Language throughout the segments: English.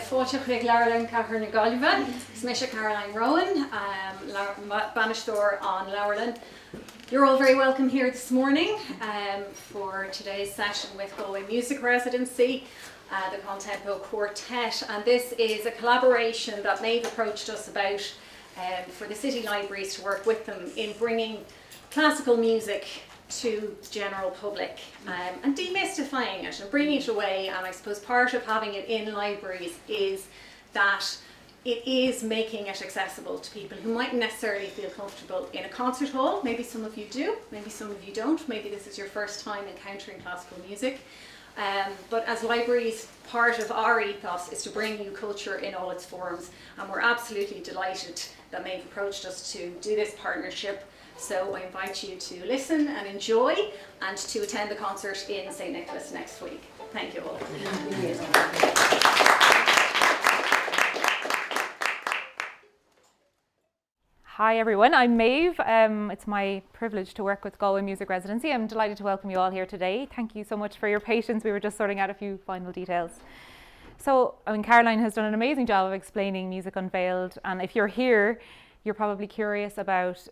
Fáilte chuig leabharlann cathair na Galway, Smisha Caroline Rowan, Banistor on Leabharlann. You're all very welcome here this morning for today's session with Galway Music Residency, the ConTempo Quartet, and this is a collaboration that Maeve approached us about for the city libraries to work with them in bringing classical music to the general public and demystifying it and bringing it away. And I suppose part of having it in libraries is that it is making it accessible to people who mightn't necessarily feel comfortable in a concert hall. Maybe some of you do, maybe some of you don't, maybe this is your first time encountering classical music. But as libraries, part of our ethos is to bring you culture in all its forms, and we're absolutely delighted that Maeve approached us to do this partnership. So I invite you to listen and enjoy and to attend the concert in St Nicholas next week. Thank you all. Hi everyone, I'm Maeve. It's my privilege to work with Galway Music Residency. I'm delighted to welcome you all here today. Thank you so much for your patience. We were just sorting out a few final details. So, Caroline has done an amazing job of explaining Music Unveiled, and if you're here, you're probably curious about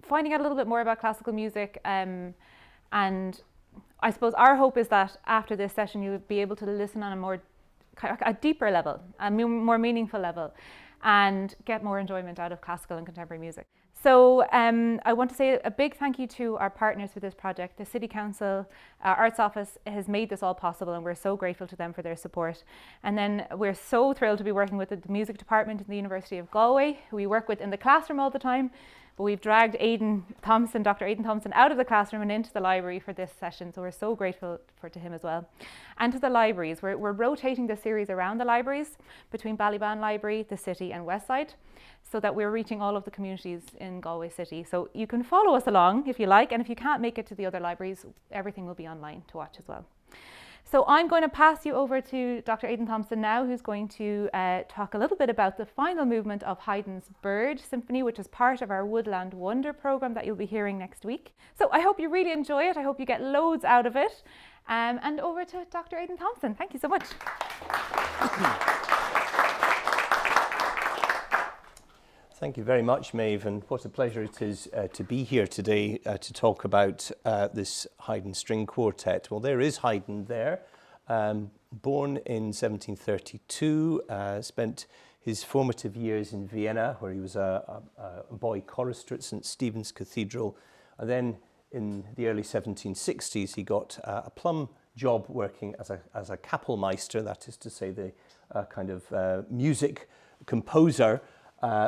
finding out a little bit more about classical music, and I suppose our hope is that after this session you'll be able to listen on a deeper level, a more meaningful level, and get more enjoyment out of classical and contemporary music. So I want to say a big thank you to our partners for this project. The City Council, Arts Office has made this all possible, and we're so grateful to them for their support. And then we're so thrilled to be working with the music department in the University of Galway, who we work with in the classroom all the time, but we've dragged Aidan Thomson, Dr. Aidan Thomson, out of the classroom and into the library for this session, so we're so grateful to him as well. And to the libraries, we're rotating the series around the libraries between Ballybane Library, the City and Westside, so that we're reaching all of the communities in Galway City. So you can follow us along if you like, and if you can't make it to the other libraries, everything will be online to watch as well. So I'm going to pass you over to Dr. Aidan Thomson now, who's going to talk a little bit about the final movement of Haydn's Bird Symphony, which is part of our Woodlands Wonder programme that you'll be hearing next week. So I hope you really enjoy it. I hope you get loads out of it. And over to Dr. Aidan Thomson. Thank you so much. Thank you very much, Maeve, and what a pleasure it is to be here today to talk about this Haydn string quartet. Well, there is Haydn there, born in 1732, spent his formative years in Vienna, where he was a boy chorister at St Stephen's Cathedral, and then in the early 1760s he got a plum job working as a Kapellmeister, that is to say the kind of music composer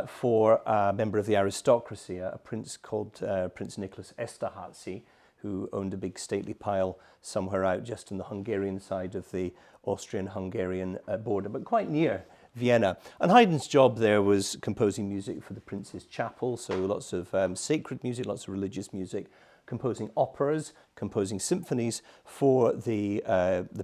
for a member of the aristocracy, a prince called Prince Nicholas Esterházy, who owned a big stately pile somewhere out just on the Hungarian side of the Austrian-Hungarian border, but quite near Vienna. And Haydn's job there was composing music for the prince's chapel, so lots of sacred music, lots of religious music, composing operas, composing symphonies for the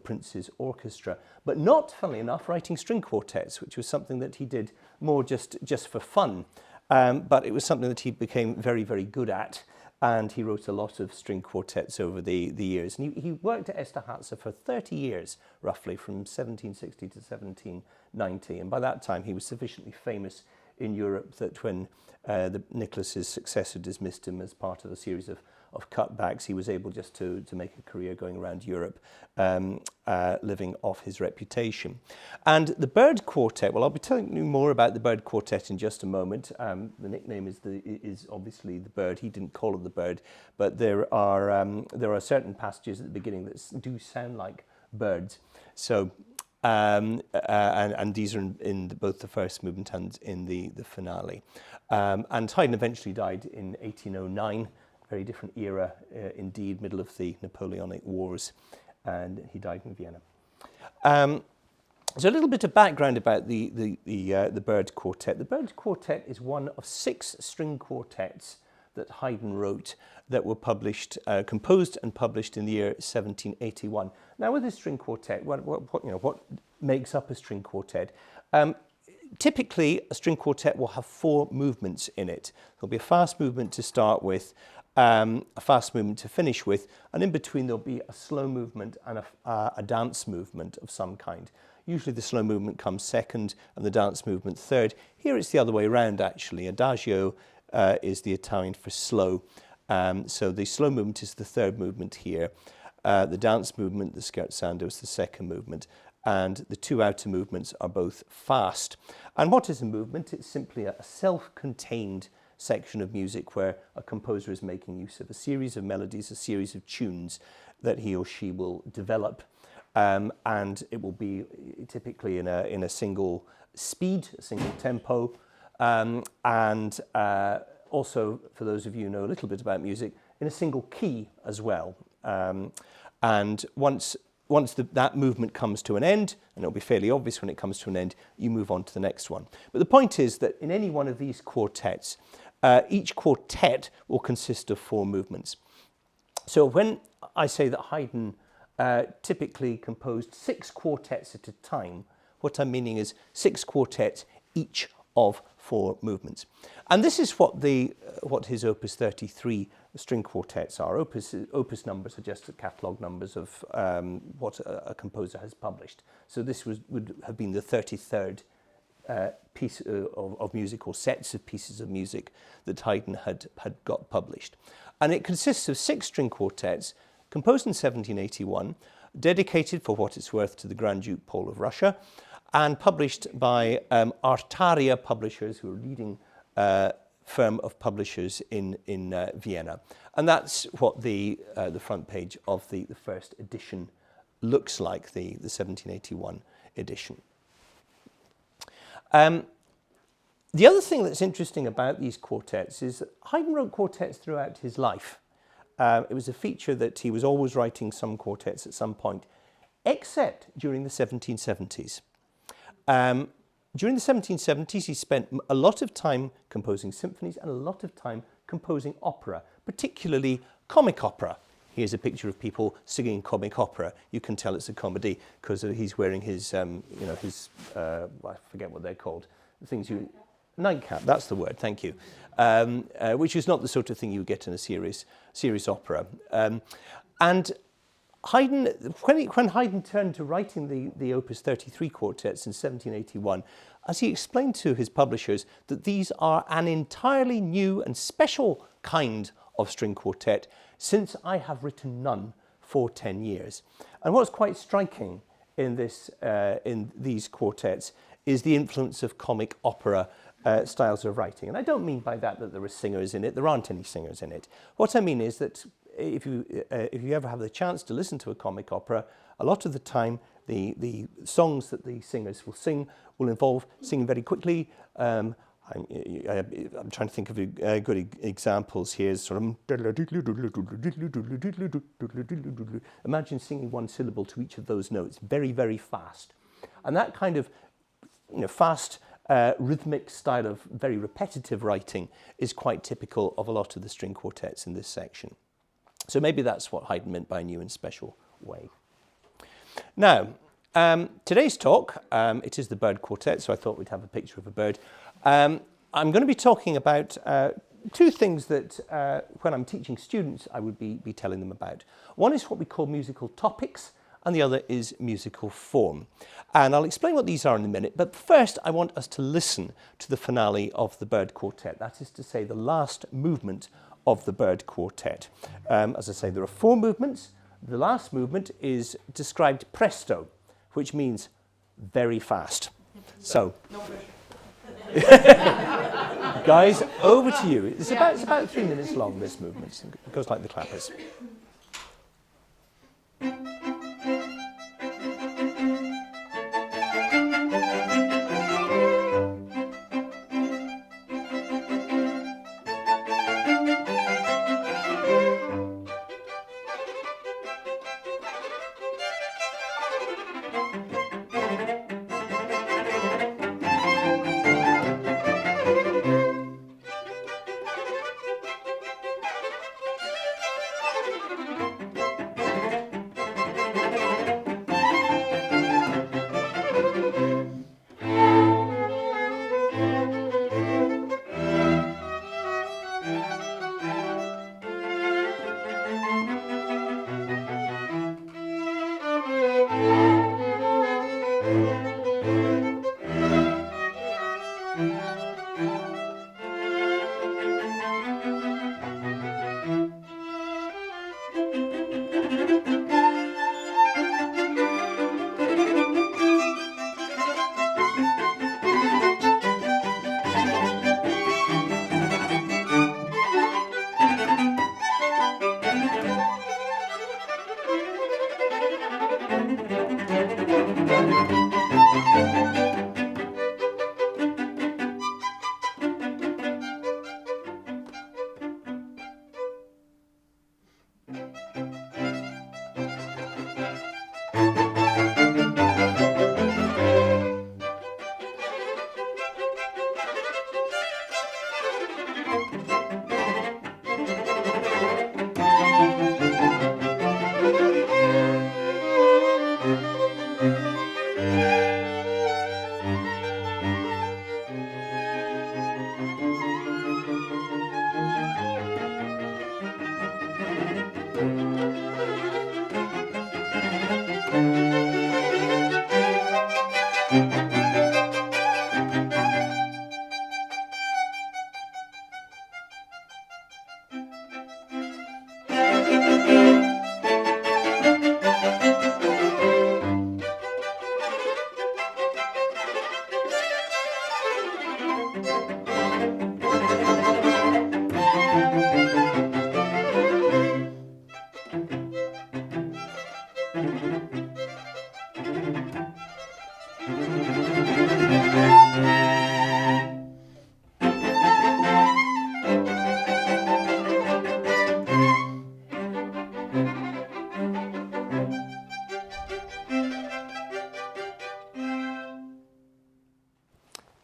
prince's orchestra, but not, funnily enough, writing string quartets, which was something that he did more just for fun. But it was something that he became very, very good at, and he wrote a lot of string quartets over the years. And he worked at Esterházy for 30 years, roughly, from 1760 to 1790. And by that time, he was sufficiently famous in Europe that when Nicholas's successor dismissed him as part of a series of cutbacks, he was able just to make a career going around Europe, living off his reputation. And the Bird Quartet, well, I'll be telling you more about the Bird Quartet in just a moment. The nickname is obviously the Bird. He didn't call it the Bird, but there are certain passages at the beginning that do sound like birds. So, and these are in both the first movement and in the finale. And Haydn eventually died in 1809. Very different era indeed, middle of the Napoleonic Wars, and he died in Vienna. So a little bit of background about the Bird Quartet. The Bird Quartet is one of 6 string quartets that Haydn wrote that were published, composed and published in the year 1781. Now, with a string quartet, what makes up a string quartet? Typically, a string quartet will have 4 movements in it. There'll be a fast movement to start with, a fast movement to finish with, and in between there'll be a slow movement and a dance movement of some kind. Usually the slow movement comes second and the dance movement third. Here it's the other way around actually. Adagio is the Italian for slow. So the slow movement is the third movement here. The dance movement, the scherzando, is the second movement. And the two outer movements are both fast. And what is a movement? It's simply a self-contained section of music where a composer is making use of a series of melodies, a series of tunes that he or she will develop. And it will be typically in a single speed, a single tempo. And also, for those of you who know a little bit about music, in a single key as well. And once that movement comes to an end, and it'll be fairly obvious when it comes to an end, you move on to the next one. But the point is that in any one of these quartets, each quartet will consist of 4 movements. So when I say that Haydn typically composed 6 quartets at a time, what I'm meaning is 6 quartets, each of 4 movements. And this is what his Opus 33 string quartets are. Opus numbers are just the catalogue numbers of what a composer has published. So this would have been the 33rd piece of music, or sets of pieces of music that Haydn had got published. And it consists of 6 string quartets composed in 1781, dedicated for what it's worth to the Grand Duke Paul of Russia, and published by Artaria Publishers, who are a leading firm of publishers in Vienna. And that's what the front page of the first edition looks like, the 1781 edition. The other thing that's interesting about these quartets is that Haydn wrote quartets throughout his life. It was a feature that he was always writing some quartets at some point, except during the 1770s. During the 1770s, he spent a lot of time composing symphonies and a lot of time composing opera, particularly comic opera. Here's a picture of people singing comic opera. You can tell it's a comedy because he's wearing his, I forget what they're called. The things nightcap, that's the word, thank you. Which is not the sort of thing you get in a serious opera. And Haydn, when Haydn turned to writing the Opus 33 quartets in 1781, as he explained to his publishers that these are an entirely new and special kind of string quartet, since I have written none for 10 years. And what's quite striking in these quartets is the influence of comic opera styles of writing. And I don't mean by that there are singers in it. There aren't any singers in it. What I mean is that if you ever have the chance to listen to a comic opera, a lot of the time the songs that the singers will sing will involve singing very quickly. I'm trying to think of good examples here. Sort of imagine singing one syllable to each of those notes very, very fast, and that kind of fast rhythmic style of very repetitive writing is quite typical of a lot of the string quartets in this section. So maybe that's what Haydn meant by a new and special way. Now, today's talk, it is the bird quartet, so I thought we'd have a picture of a bird. I'm going to be talking about 2 things that when I'm teaching students I would be telling them about. One is what we call musical topics, and the other is musical form. And I'll explain what these are in a minute, but first I want us to listen to the finale of the bird quartet, that is to say the last movement of the bird quartet. As I say, there are 4 movements. The last movement is described presto, which means very fast. So, guys, over to you. It's about 3 minutes long, this movement. It goes like the clappers.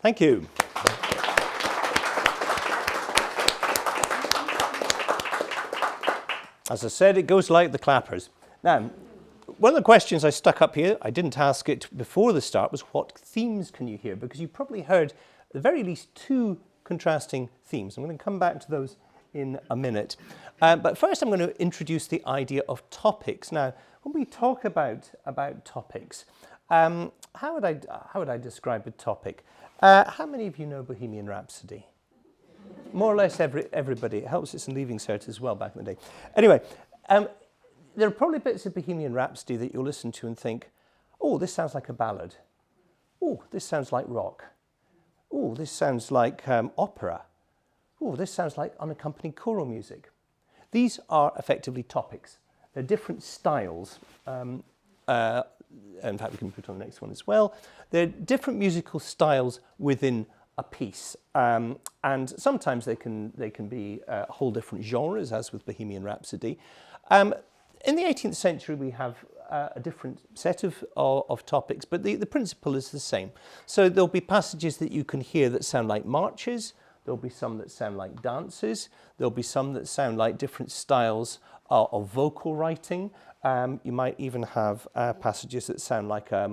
Thank you. As I said, it goes like the clappers. Now, one of the questions I stuck up here, I didn't ask it before the start, was what themes can you hear? Because you probably heard at the very least two contrasting themes. I'm going to come back to those in a minute. But first I'm going to introduce the idea of topics. Now, when we talk about topics, how would I describe a topic? How many of you know Bohemian Rhapsody? More or less everybody. It helps it's in Leaving Cert as well back in the day. Anyway, there are probably bits of Bohemian Rhapsody that you'll listen to and think, oh, this sounds like a ballad. Oh, this sounds like rock. Oh, this sounds like opera. Oh, this sounds like unaccompanied choral music. These are effectively topics. They're different styles. In fact, we can put on the next one as well. They're different musical styles within a piece, and sometimes they can be whole different genres, as with Bohemian Rhapsody. In the 18th century, we have a different set of topics, but the principle is the same. So there'll be passages that you can hear that sound like marches. There'll be some that sound like dances. There'll be some that sound like different styles of vocal writing. You might even have passages that sound like, I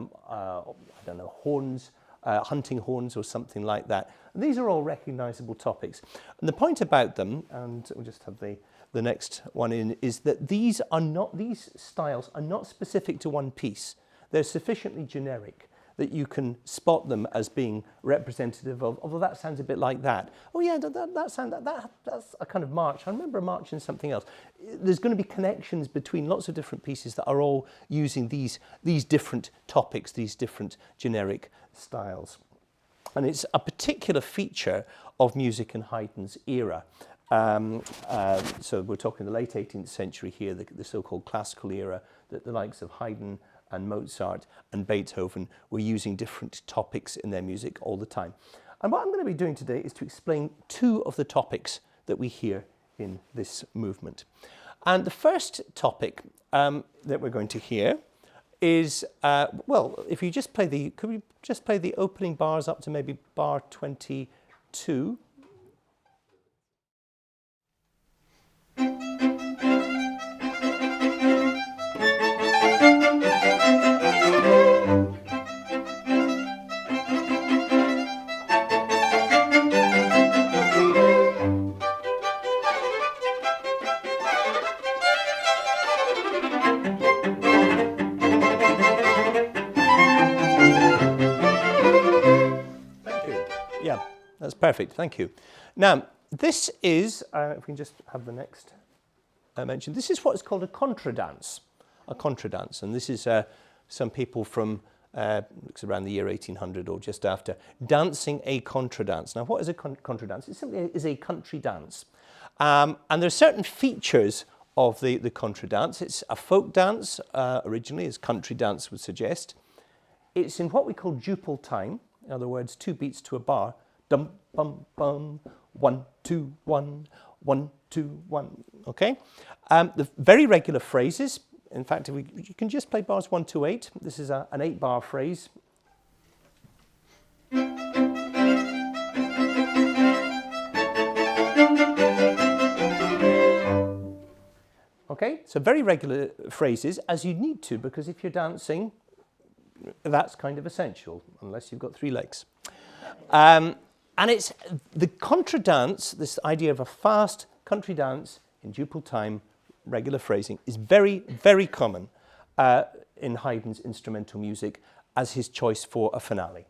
don't know, horns, hunting horns or something like that. And these are all recognizable topics. And the point about them, and we'll just have the next one in, is that these styles are not specific to one piece. They're sufficiently generic that you can spot them as being representative of, although that sounds a bit like that. Oh yeah, that's a kind of march. I remember a march in something else. There's going to be connections between lots of different pieces that are all using these different topics, these different generic styles. And it's a particular feature of music in Haydn's era. So we're talking the late 18th century here, the so-called classical era, that the likes of Haydn and Mozart and Beethoven were using different topics in their music all the time. And what I'm going to be doing today is to explain two of the topics that we hear in this movement. And the first topic that we're going to hear is, well, if you just play could we just play the opening bars up to maybe bar 22? That's perfect, thank you. Now, this is, if we can just have the next mention, this is what's called a contradance. And this is some people from around the year 1800 or just after, dancing a contradance. Now, what is a contradance? It simply is a country dance. And there are certain features of the contradance. It's a folk dance, originally, as country dance would suggest. It's in what we call duple time, in other words, 2 beats to a bar. Dum, bum, bum, 1, 2, 1, 1, 2, 1, okay? The very regular phrases, in fact, you can just play bars 1 to 8. This is an 8-bar phrase. Okay, so very regular phrases, as you need to, because if you're dancing, that's kind of essential, unless you've got 3 legs. And it's the contradance, this idea of a fast country dance in duple time, regular phrasing, is very, very common in Haydn's instrumental music as his choice for a finale.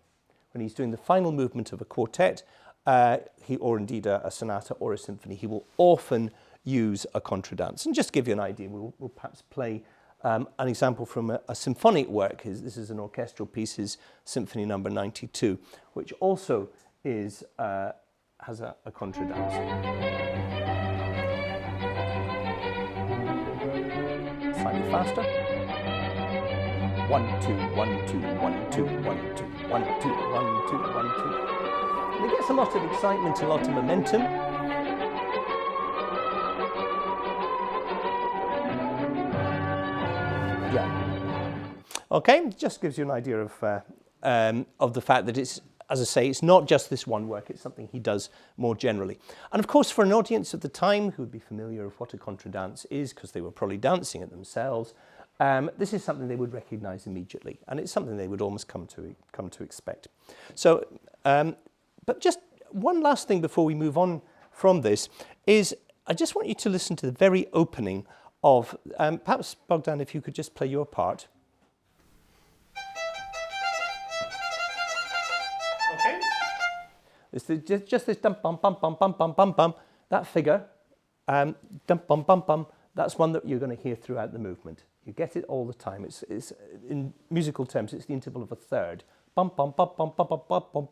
When he's doing the final movement of a quartet, or indeed a sonata or a symphony, he will often use a contradance. And just to give you an idea, we'll perhaps play an example from a symphonic work. This is an orchestral piece, his Symphony number 92, which also is has a contradance. Slightly faster. 1, 2, 1, 2, 1, 2, 1, 2, 1, 2, 1, 2, 1, 2. And it gets a lot of excitement, a lot of momentum. Yeah. Okay, just gives you an idea of the fact that it's, as I say, it's not just this one work, it's something he does more generally. And of course, for an audience of the time who would be familiar with what a contradance is, because they were probably dancing it themselves, this is something they would recognise immediately, and it's something they would almost come to expect. So, but just one last thing before we move on from this is I just want you to listen to the very opening of, perhaps Bogdan, if you could just play your part. Okay. It's just this dum bum bum bum bum bum bum bum. That figure, dum bum bum bum. That's one that you're going to hear throughout the movement. You get it all the time. It's in musical terms, it's the interval of a third. Bum bum bum bum bum bum bum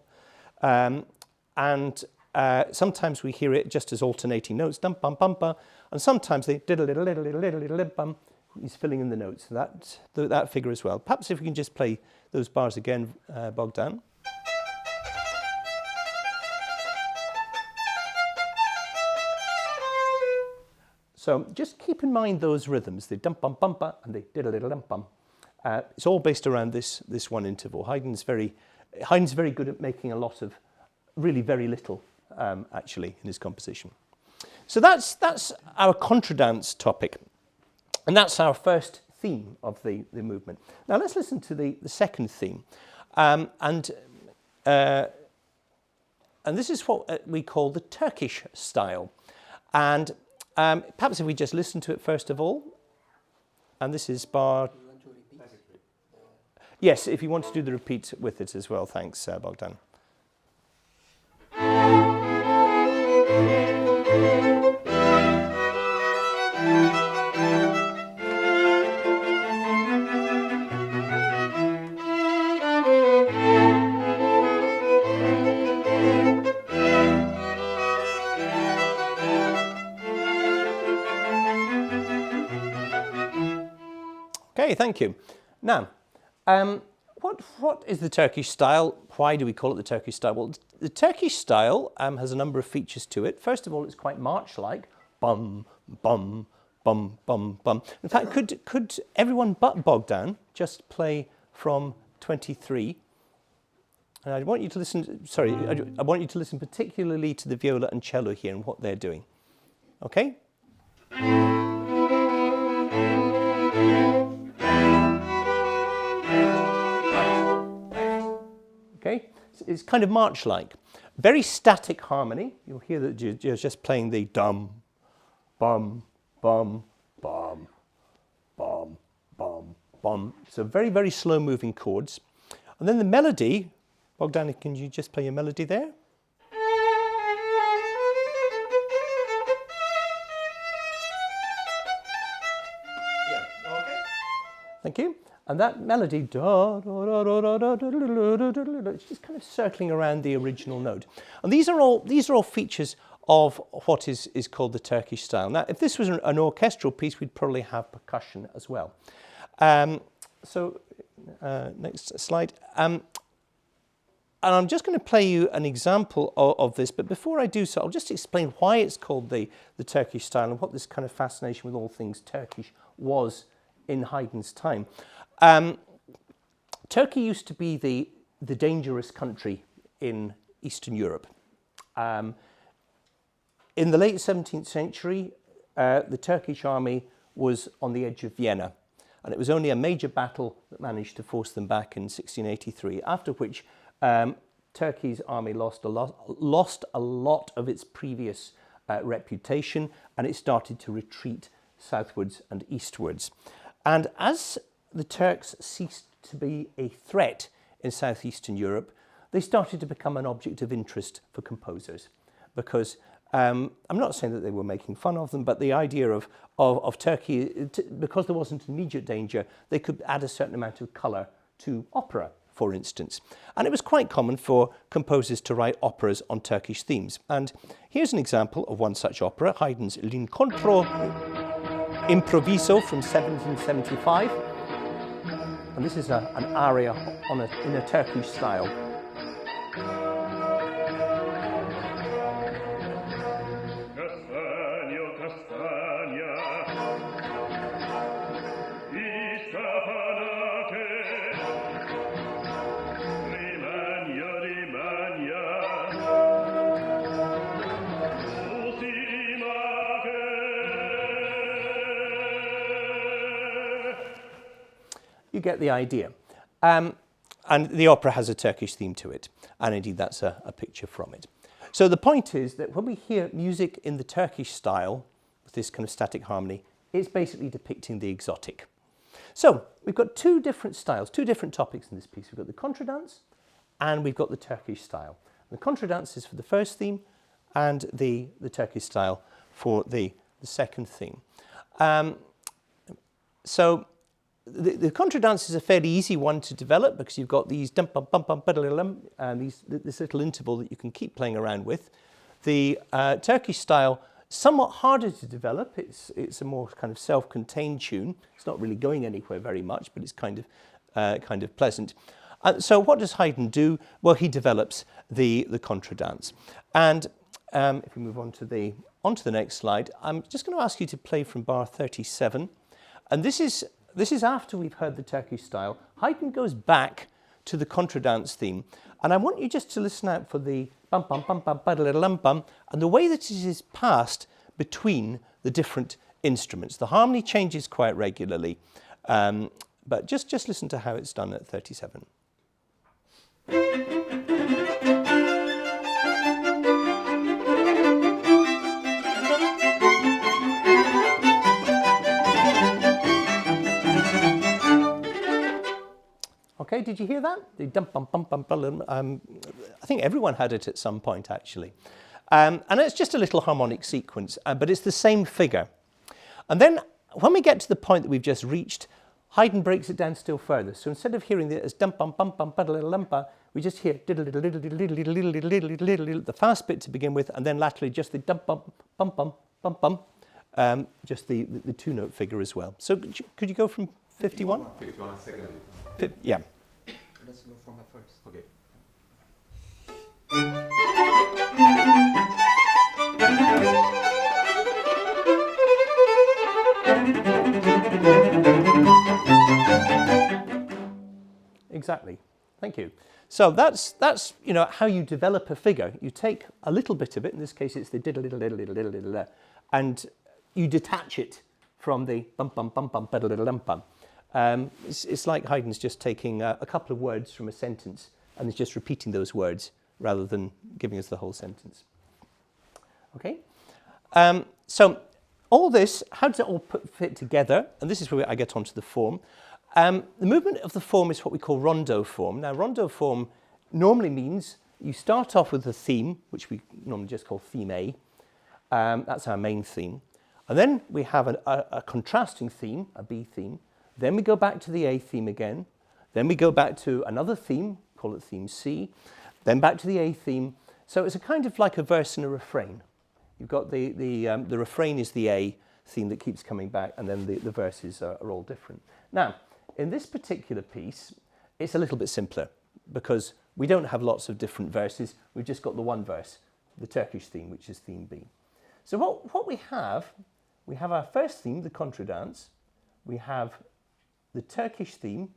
bum. And sometimes we hear it just as alternating notes, dum bum bum bum, and sometimes they diddle diddle diddle diddle diddle diddle bum. He's filling in the notes. That figure as well. Perhaps if we can just play those bars again, Bogdan. So just keep in mind those rhythms, the dum bum bum and the diddle diddle dum bum. It's all based around this one interval. Haydn's very good at making a lot of really very little actually in his composition. So that's our contradance topic, and that's our first theme of the movement. Now let's listen to the second theme, and this is what we call the Turkish style, and perhaps if we just listen to it first of all, and this is bar. Yes, if you want to do the repeat with it as well, thanks, Bogdan. Okay, thank you. Now, what is the Turkish style? Why do we call it the Turkish style? Well, the Turkish style has a number of features to it. First of all, it's quite march-like. Bum, bum, bum, bum, bum. In fact, could everyone but Bogdan just play from 23? And I want you to listen, sorry, I want you to listen particularly to the viola and cello here and what they're doing. Okay? Okay, it's kind of march-like. Very static harmony. You'll hear that you're just playing the dum, bum, bum, bum, bum, bum, bum. So very, very slow-moving chords. And then the melody, Bogdan, can you just play your melody there? Yeah, okay. Thank you. And that melody, da, da, da, da, da, da, da, da, da, da, it's just kind of circling around the original note. And these are all features of what is called the Turkish style. Now, if this was an orchestral piece, we'd probably have percussion as well. Next slide. And I'm just going to play you an example of this, but before I do so, I'll just explain why it's called the Turkish style and what this kind of fascination with all things Turkish was in Haydn's time. Turkey used to be the dangerous country in Eastern Europe. In the late 17th century, the Turkish army was on the edge of Vienna, and it was only a major battle that managed to force them back in 1683, after which Turkey's army lost a lot of its previous reputation, and it started to retreat southwards and eastwards. And as the Turks ceased to be a threat in southeastern Europe, they started to become an object of interest for composers, because I'm not saying that they were making fun of them, but the idea of Turkey, because there wasn't immediate danger, they could add a certain amount of colour to opera, for instance. And it was quite common for composers to write operas on Turkish themes. And here's an example of one such opera, Haydn's L'Incontro Improviso from 1775. And this is an aria in a Turkish style. You get the idea. And the opera has a Turkish theme to it. And indeed, that's a picture from it. So the point is that when we hear music in the Turkish style, with this kind of static harmony, it's basically depicting the exotic. So we've got two different styles, two different topics in this piece. We've got the contradance and we've got the Turkish style. The contradance is for the first theme and the Turkish style for the second theme. So the contradance is a fairly easy one to develop because you've got these dum bum bum bum and this little interval that you can keep playing around with. The Turkish style, somewhat harder to develop. It's a more kind of self-contained tune. It's not really going anywhere very much, but it's kind of pleasant. So what does Haydn do? Well, he develops the contradance. And if we move on to the next slide, I'm just going to ask you to play from bar 37, and this is after we've heard the Turkish style. Haydn goes back to the contradance theme. And I want you just to listen out for the bum bum bum bum bum bum and the way that it is passed between the different instruments. The harmony changes quite regularly, but just listen to how it's done at 37. Okay, did you hear that? The dum bum bum bum bum. I think everyone had it at some point, actually. And it's just a little harmonic sequence, but it's the same figure. And then when we get to the point that we've just reached, Haydn breaks it down still further. So instead of hearing it as dum bum bum bum ba we just hear the fast bit to begin with, and then laterally just the dum bum bum bum bum bum, just the two-note figure as well. So could you go from 51? 51 second. Yeah. Let's go from the first. Okay. Exactly. Thank you. So that's how you develop a figure. You take a little bit of it. In this case, it's the diddle diddle diddle diddle diddle diddle, and you detach it from the bum bum bum bum diddle diddle dum bum. It's like Haydn's just taking a couple of words from a sentence and is just repeating those words rather than giving us the whole sentence. Okay? So all this, how does it all fit together? And this is where I get onto the form. The movement of the form is what we call rondo form. Now, rondo form normally means you start off with a theme, which we normally just call theme A. That's our main theme. And then we have a contrasting theme, a B theme. Then we go back to the A theme again. Then we go back to another theme, call it theme C. Then back to the A theme. So it's a kind of like a verse and a refrain. You've got the refrain is the A theme that keeps coming back, and then the verses are all different. Now, in this particular piece, it's a little bit simpler because we don't have lots of different verses. We've just got the one verse, the Turkish theme, which is theme B. So what we have our first theme, the contradance. We have the Turkish theme,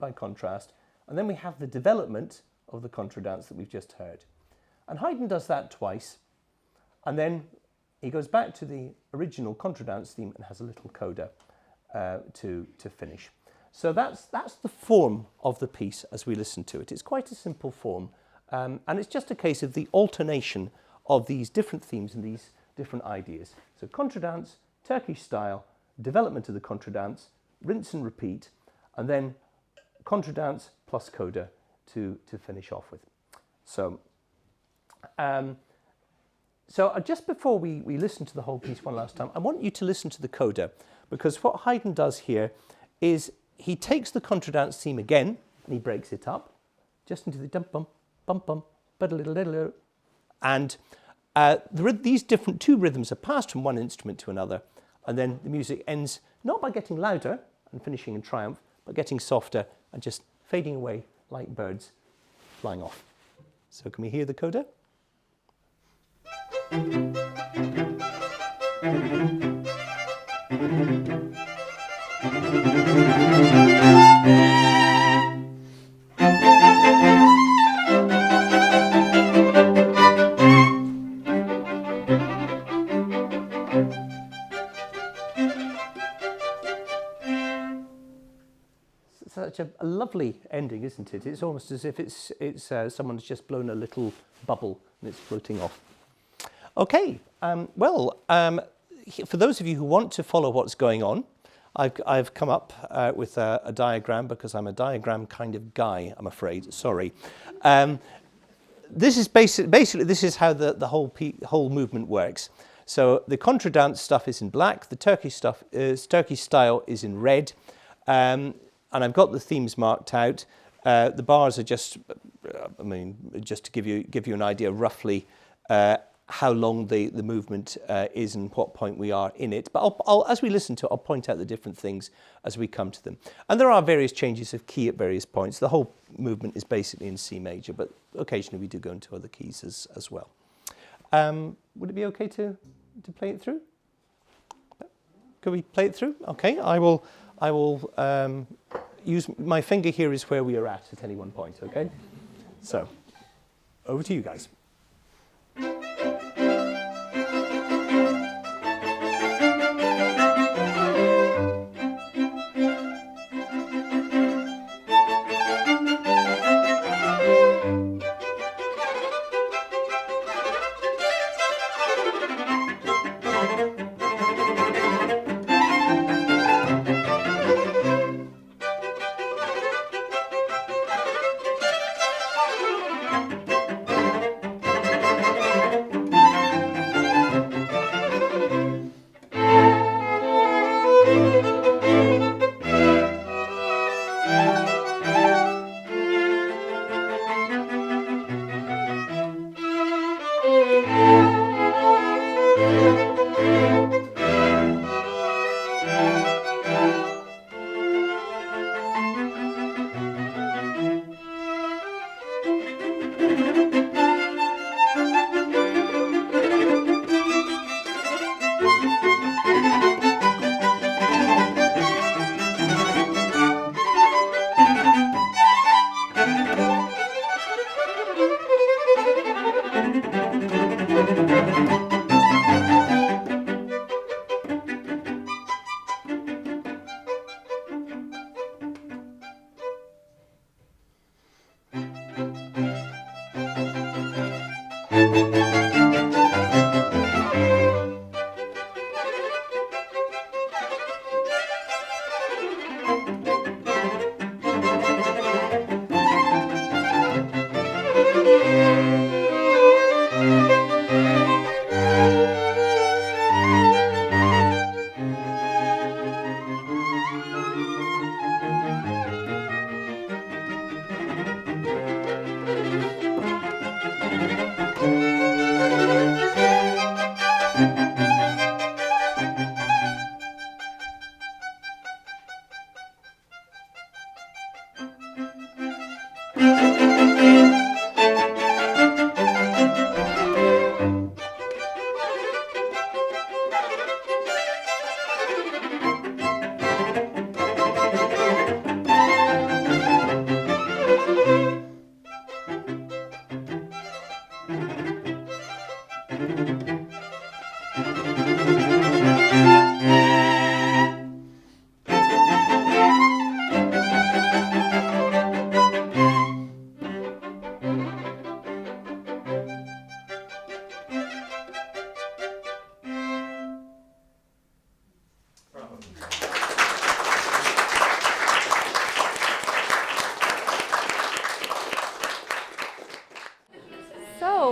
by contrast, and then we have the development of the contradance that we've just heard. And Haydn does that twice, and then he goes back to the original contradance theme and has a little coda to finish. So that's the form of the piece as we listen to it. It's quite a simple form, and it's just a case of the alternation of these different themes and these different ideas. So contradance, Turkish style, development of the contradance, rinse and repeat, and then contradance plus coda to finish off with. So just before we listen to the whole piece one last time, I want you to listen to the coda, because what Haydn does here is he takes the contradance theme again, and he breaks it up just into the dum bum bum bum but a little, and these different two rhythms are passed from one instrument to another, and then the music ends not by getting louder and finishing in triumph, but getting softer and just fading away like birds flying off. So can we hear the coda? Such a lovely ending, isn't it? It's almost as if it's someone's just blown a little bubble and it's floating off. Okay, for those of you who want to follow what's going on, I've come up with a diagram because I'm a diagram kind of guy, I'm afraid. Sorry. This is basically this is how the whole movement works. So the contradance stuff is in black, the Turkish style is in red. And I've got the themes marked out. The bars are just, just to give you an idea roughly how long the movement is and what point we are in it. But as we listen to it, I'll point out the different things as we come to them. And there are various changes of key at various points. The whole movement is basically in C major, but occasionally we do go into other keys as well. Would it be okay to play it through? Could we play it through? Okay, I will use my finger here is where we are at any one point, okay? So, over to you guys.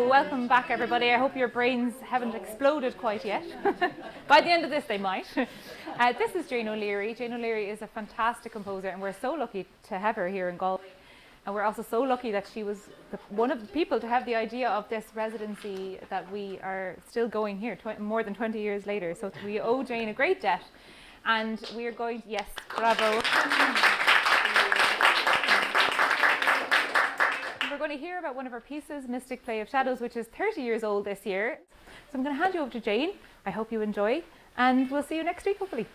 Welcome back, everybody. I hope your brains haven't exploded quite yet. By the end of this, they might. This is Jane O'Leary. Jane O'Leary is a fantastic composer, and we're so lucky to have her here in Galway. And we're also so lucky that she was one of the people to have the idea of this residency that we are still going here more than 20 years later. So we owe Jane a great debt. And we are going, yes, bravo. We're going to hear about one of our pieces, Mystic Play of Shadows, which is 30 years old this year. So I'm going to hand you over to Jane. I hope you enjoy, and we'll see you next week, hopefully.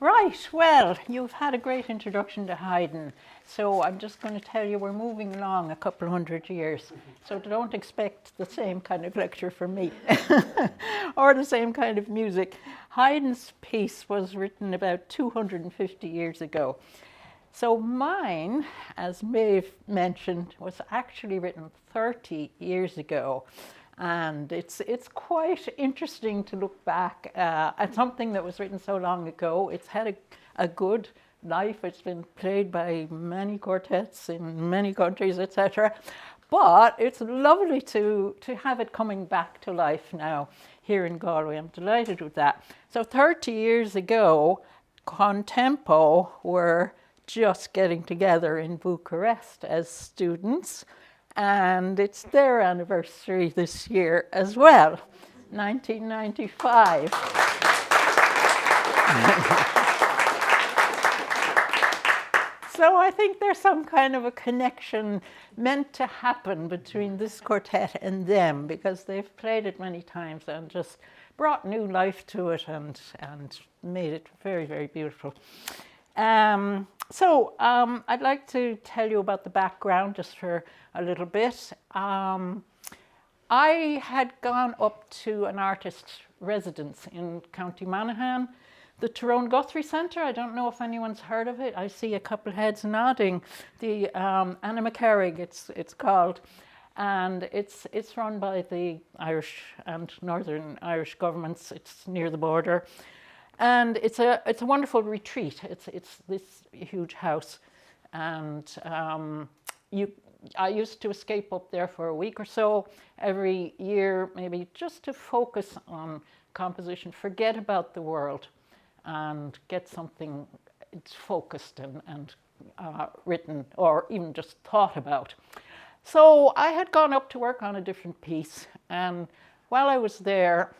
Right, well, you've had a great introduction to Haydn, so I'm just going to tell you we're moving along a couple hundred years, so don't expect the same kind of lecture from me or the same kind of music. Haydn's piece was written about 250 years ago. So mine, as Maeve mentioned, was actually written 30 years ago. And it's quite interesting to look back at something that was written so long ago. It's had a good life. It's been played by many quartets in many countries, etc. But it's lovely to have it coming back to life now here in Galway. I'm delighted with that. So 30 years ago, ConTempo were just getting together in Bucharest as students. And it's their anniversary this year as well, 1995. So I think there's some kind of a connection meant to happen between this quartet and them, because they've played it many times and just brought new life to it and made it very, very beautiful. So I'd like to tell you about the background just for a little bit. I had gone up to an artist residence in County Monaghan, the Tyrone Guthrie Centre. I don't know if anyone's heard of it. I see a couple heads nodding. The Anna McCarrig, it's called, and it's run by the Irish and Northern Irish governments. It's near the border. And it's a wonderful retreat. It's this huge house, and I used to escape up there for a week or so every year, maybe just to focus on composition, forget about the world, and get something focused and written, or even just thought about. So I had gone up to work on a different piece, and while I was there,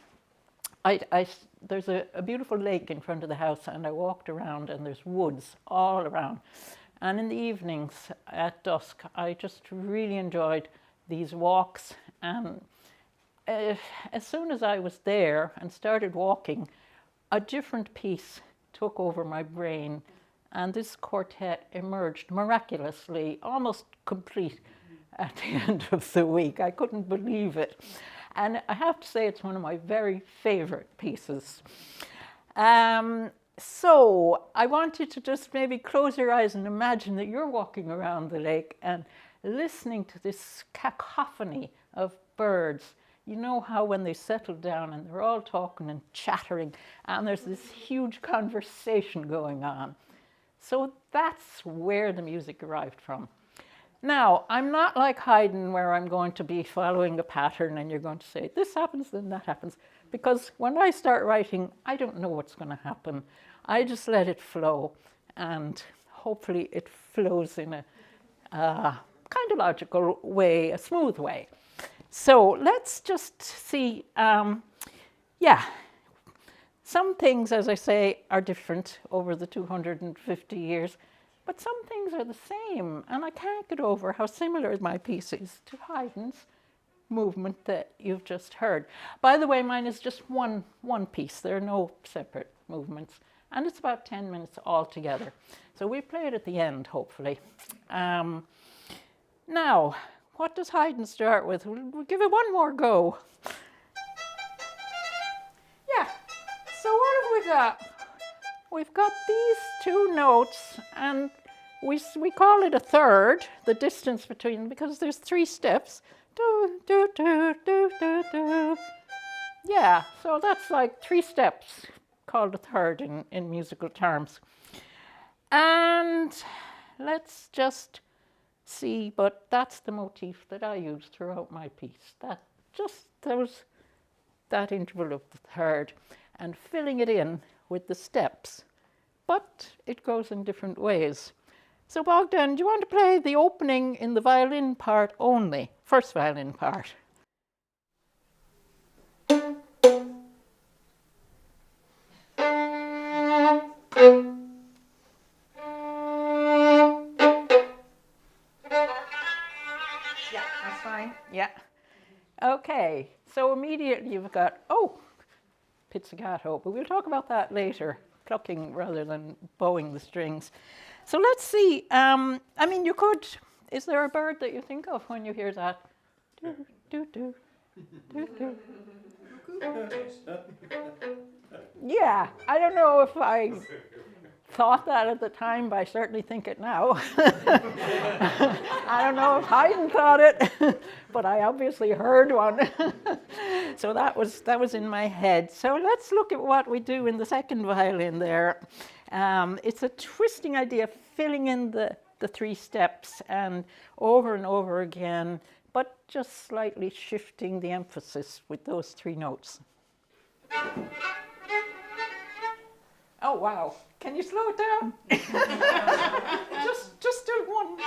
there's a beautiful lake in front of the house, and I walked around, and there's woods all around. And in the evenings at dusk, I just really enjoyed these walks. And as soon as I was there and started walking, a different piece took over my brain, and this quartet emerged miraculously, almost complete at the end of the week. I couldn't believe it. And I have to say, it's one of my very favorite pieces. So I want you to just maybe close your eyes and imagine that you're walking around the lake and listening to this cacophony of birds. You know how when they settle down and they're all talking and chattering, and there's this huge conversation going on. So that's where the music arrived from. Now, I'm not like Haydn, where I'm going to be following a pattern and you're going to say, this happens, then that happens. Because when I start writing, I don't know what's going to happen. I just let it flow, and hopefully it flows in a kind of logical way, a smooth way. So let's just see, some things, as I say, are different over the 250 years. But some things are the same, and I can't get over how similar my piece is to Haydn's movement that you've just heard. By the way, mine is just one piece. There are no separate movements, and it's about 10 minutes altogether. So we'll play it at the end, hopefully. Now, what does Haydn start with? We'll give it one more go. Yeah, so what have we got? We've got these two notes, and we call it a third, the distance between them, because there's 3 steps. Do, do, do, do, do, do. Yeah, so that's like 3 steps, called a third in musical terms. And let's just see, but that's the motif that I use throughout my piece. That interval of the third, and filling it in with the steps but it goes in different ways. So Bogdan, do you want to play the opening in the violin part only, first violin part? Yeah, that's fine. Yeah. Okay, so immediately you've got, pizzicato, but we'll talk about that later, plucking rather than bowing the strings. So let's see, I mean, you could, is there a bird that you think of when you hear that? Do, do, do, do, do. Yeah, I don't know if I thought that at the time, but I certainly think it now. I don't know if Haydn thought it, but I obviously heard one. So that was in my head. So let's look at what we do in the second violin there. It's a twisting idea, filling in the three steps and over again, but just slightly shifting the emphasis with those three notes. Oh, wow. Can you slow it down? just do one.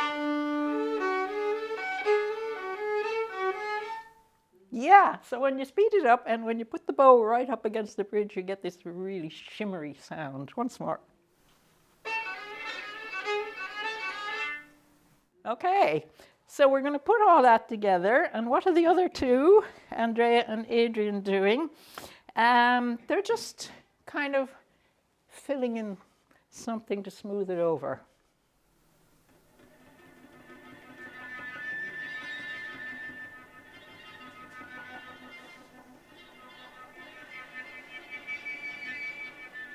Yeah, so when you speed it up and when you put the bow right up against the bridge, you get this really shimmery sound. Once more. Okay, so we're going to put all that together. And what are the other two, Andrea and Adrian, doing? They're just kind of filling in something to smooth it over.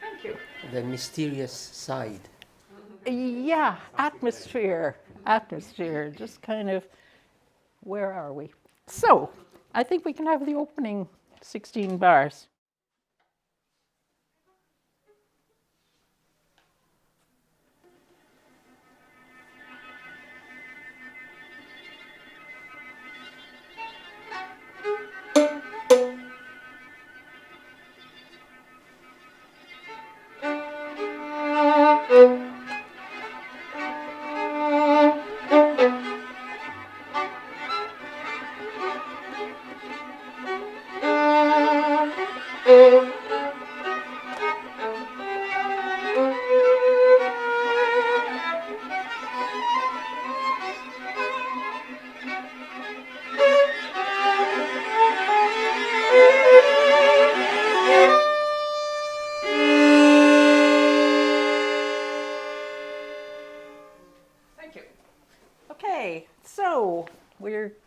Thank you. The mysterious side. Yeah, atmosphere, just kind of, where are we? So, I think we can have the opening 16 bars.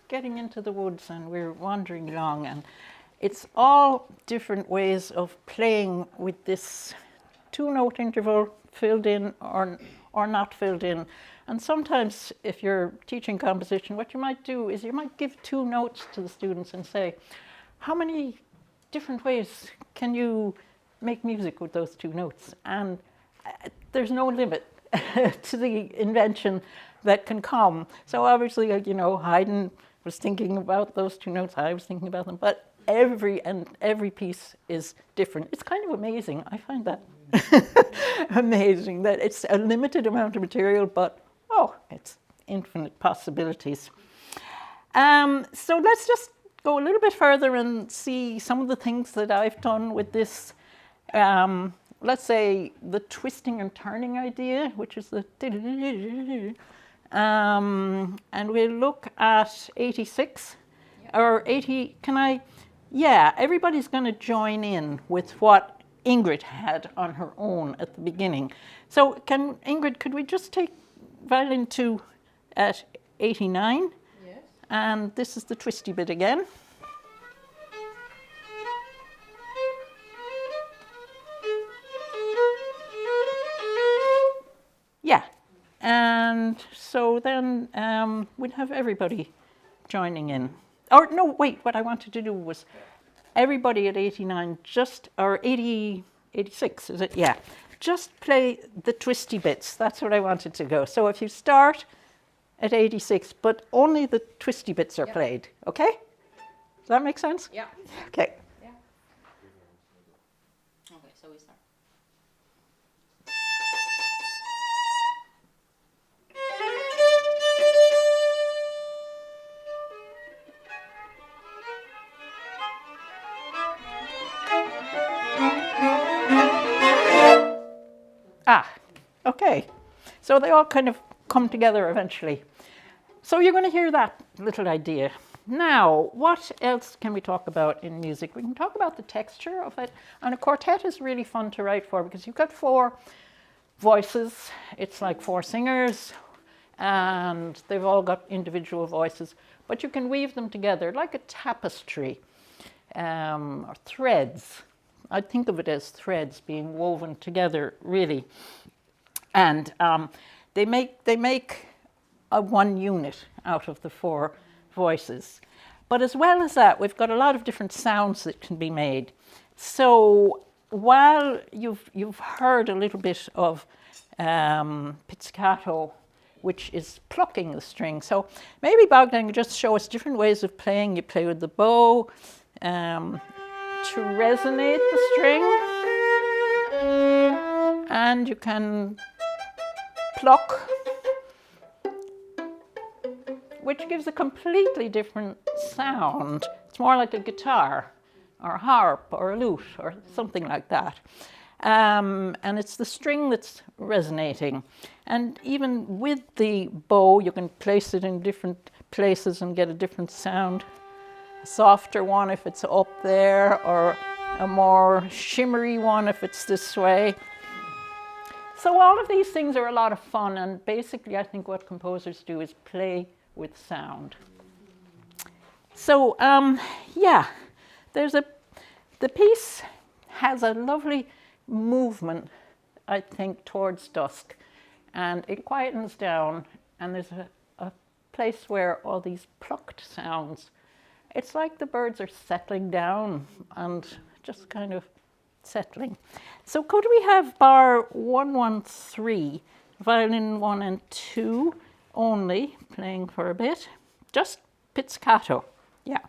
Getting into the woods and we're wandering along, and it's all different ways of playing with this two-note interval filled in or not filled in. And sometimes if you're teaching composition, what you might do is you might give two notes to the students and say, how many different ways can you make music with those two notes? And there's no limit to the invention that can come. So obviously, Haydn was thinking about those two notes, I was thinking about them, but every piece is different. It's kind of amazing. I find that amazing that it's a limited amount of material, but it's infinite possibilities. So let's just go a little bit further and see some of the things that I've done with this. Let's say the twisting and turning idea, which is the and we'll look at 86 or 80. Everybody's going to join in with what Ingrid had on her own at the beginning. So Ingrid, could we just take violin 2 at 89? Yes. And this is the twisty bit again. Yeah. And so then we'd have everybody joining in. Or no, wait, what I wanted to do was everybody at 89 or 80, 86, is it? Yeah. Just play the twisty bits. That's what I wanted to go. So if you start at 86, but only the twisty bits are played, okay? Does that make sense? Yeah. Okay. Yeah. Okay, so we start. So they all kind of come together eventually. So you're going to hear that little idea. Now, what else can we talk about in music? We can talk about the texture of it. And a quartet is really fun to write for because you've got 4 voices. It's like 4 singers, and they've all got individual voices. But you can weave them together like a tapestry, or threads. I think of it as threads being woven together, really. And they make a one unit out of the 4 voices. But as well as that, we've got a lot of different sounds that can be made. So while you've heard a little bit of pizzicato, which is plucking the string. So maybe Bogdan can just show us different ways of playing. You play with the bow to resonate the string, and you can pluck, which gives a completely different sound. It's more like a guitar or a harp or a lute or something like that. And it's the string that's resonating. And even with the bow, you can place it in different places and get a different sound. A softer one if it's up there, or a more shimmery one if it's this way. So all of these things are a lot of fun, and basically I think what composers do is play with sound. So yeah, the piece has a lovely movement, I think, towards dusk, and it quietens down, and there's a place where all these plucked sounds, it's like the birds are settling down and just kind of settling. So could we have bar 113, violin 1 and 2 only, playing for a bit, just pizzicato, yeah.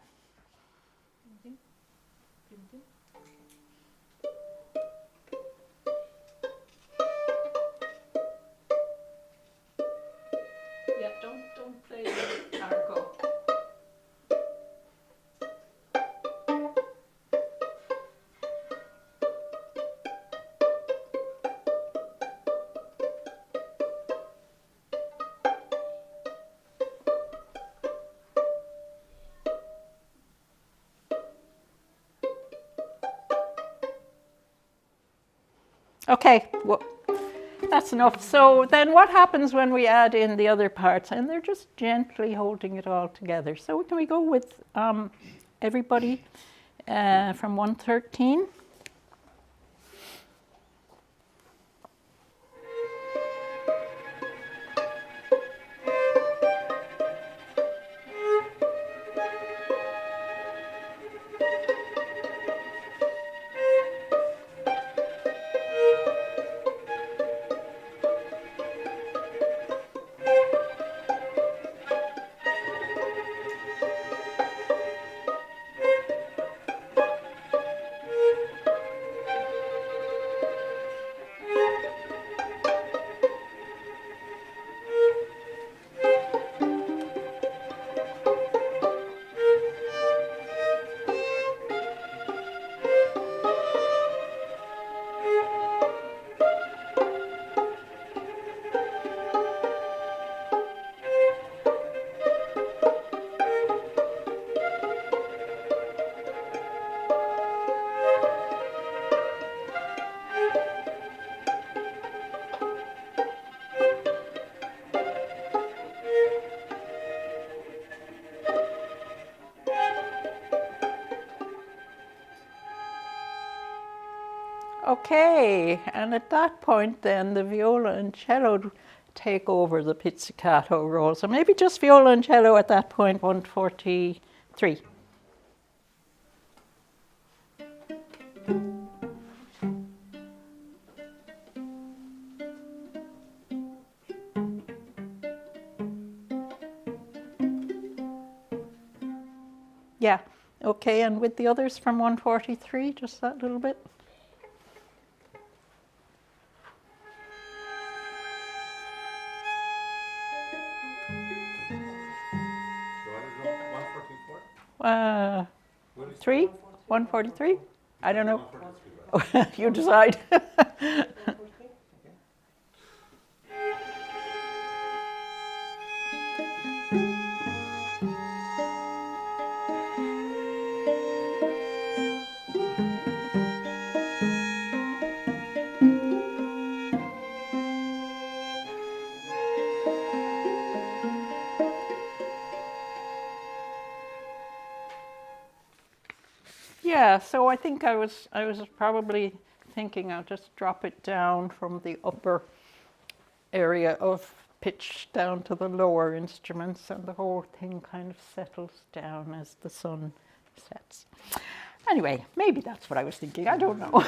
Yeah, don't play the arco. Okay, well, that's enough. So then what happens when we add in the other parts? And they're just gently holding it all together. So can we go with everybody from 113? Okay, and at that point then the viola and cello take over the pizzicato role. So maybe just viola and cello at that point, 143. Yeah, okay, and with the others from 143, just that little bit. Three? 143? I don't know. You decide. Yeah, so I think I was probably thinking I'll just drop it down from the upper area of pitch down to the lower instruments, and the whole thing kind of settles down as the sun sets. Anyway, maybe that's what I was thinking, I don't know.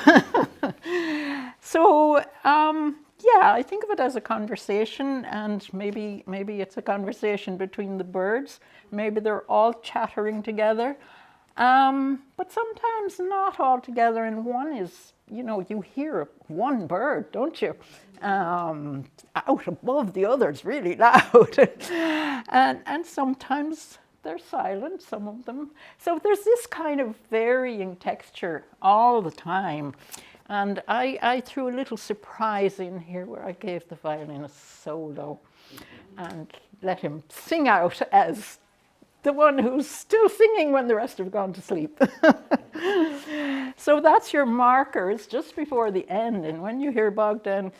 So, yeah, I think of it as a conversation, and maybe it's a conversation between the birds. Maybe they're all chattering together, but sometimes not all together, and one is, you know, you hear one bird, don't you? Out above the others, really loud. and sometimes they're silent, some of them. So there's this kind of varying texture all the time. And I threw a little surprise in here where I gave the violin a solo and let him sing out as the one who's still singing when the rest have gone to sleep. So that's your markers just before the end. And when you hear Bogdan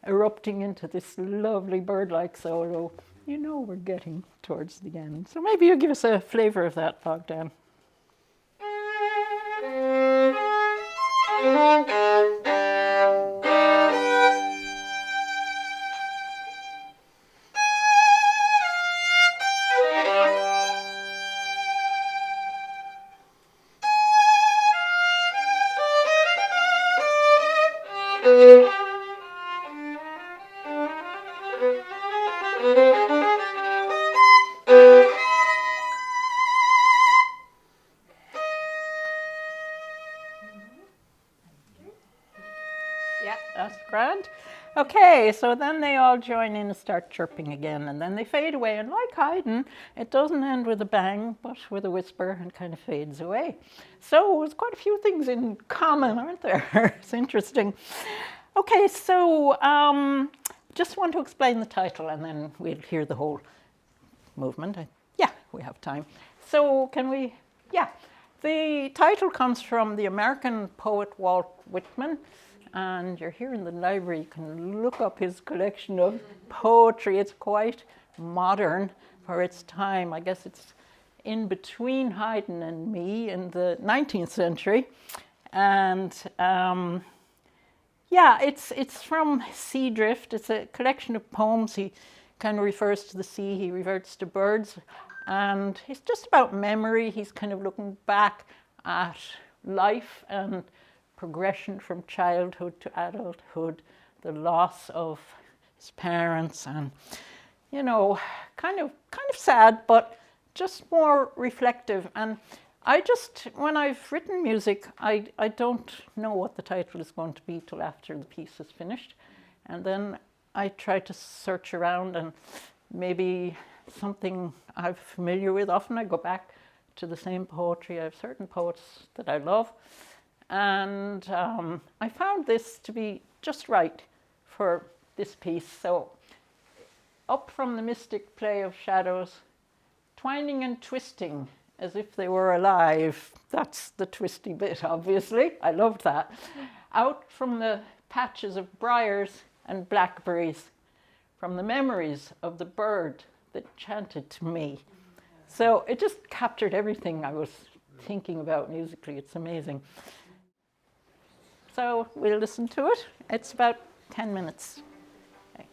erupting into this lovely bird-like solo, you know we're getting towards the end. So maybe you give us a flavour of that, Bogdan. Yeah, that's grand. Okay, so then they all join in and start chirping again, and then they fade away. And like Haydn, it doesn't end with a bang, but with a whisper, and kind of fades away. So there's quite a few things in common, aren't there? It's interesting. Okay, so just want to explain the title, and then we'll hear the whole movement. Yeah, we have time. So can we? Yeah, the title comes from the American poet Walt Whitman. And you're here in the library, you can look up his collection of poetry. It's quite modern for its time. I guess it's in between Haydn and me in the 19th century. And yeah, it's from Sea Drift. It's a collection of poems. He kind of refers to the sea, he reverts to birds. And it's just about memory. He's kind of looking back at life and progression from childhood to adulthood, the loss of his parents, and you know, kind of sad, but just more reflective. And I just, when I've written music, I don't know what the title is going to be till after the piece is finished, and then I try to search around, and maybe something I'm familiar with. Often I go back to the same poetry. I have certain poets that I love. And I found this to be just right for this piece. So, up from the mystic play of shadows, twining and twisting as if they were alive. That's the twisty bit, obviously. I loved that. Out from the patches of briars and blackberries, from the memories of the bird that chanted to me. So it just captured everything I was thinking about musically. It's amazing. So we'll listen to it. It's about 10 minutes. Okay.